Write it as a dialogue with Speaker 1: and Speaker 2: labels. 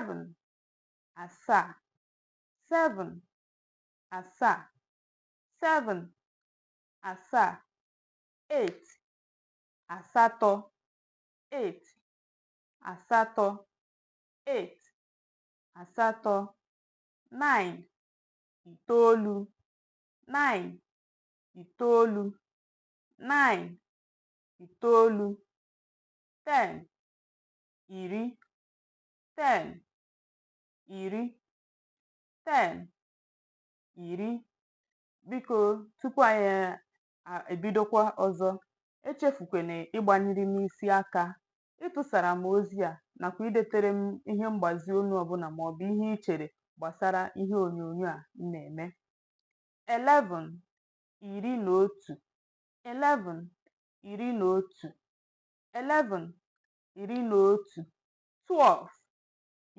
Speaker 1: 7 asaa 7 asaa 7 asaa 8 asatọ 8 asatọ 8 asatọ 9 itoolu 9 itoolu 9 itoolu 10 iri 10 iri 10 iri. Biko tupu anyị ebidokwa ọzọ, echefukwana ịgbanyere m isi aka, ịtụsara m ozi a nakwa idetere m ihe mgbazi olu ọbụla maọbụ ihe ị chere gbasara ihe onyonyo a m na-eme. 11 iri na otu 11 iri na otu 11 iri na otu 12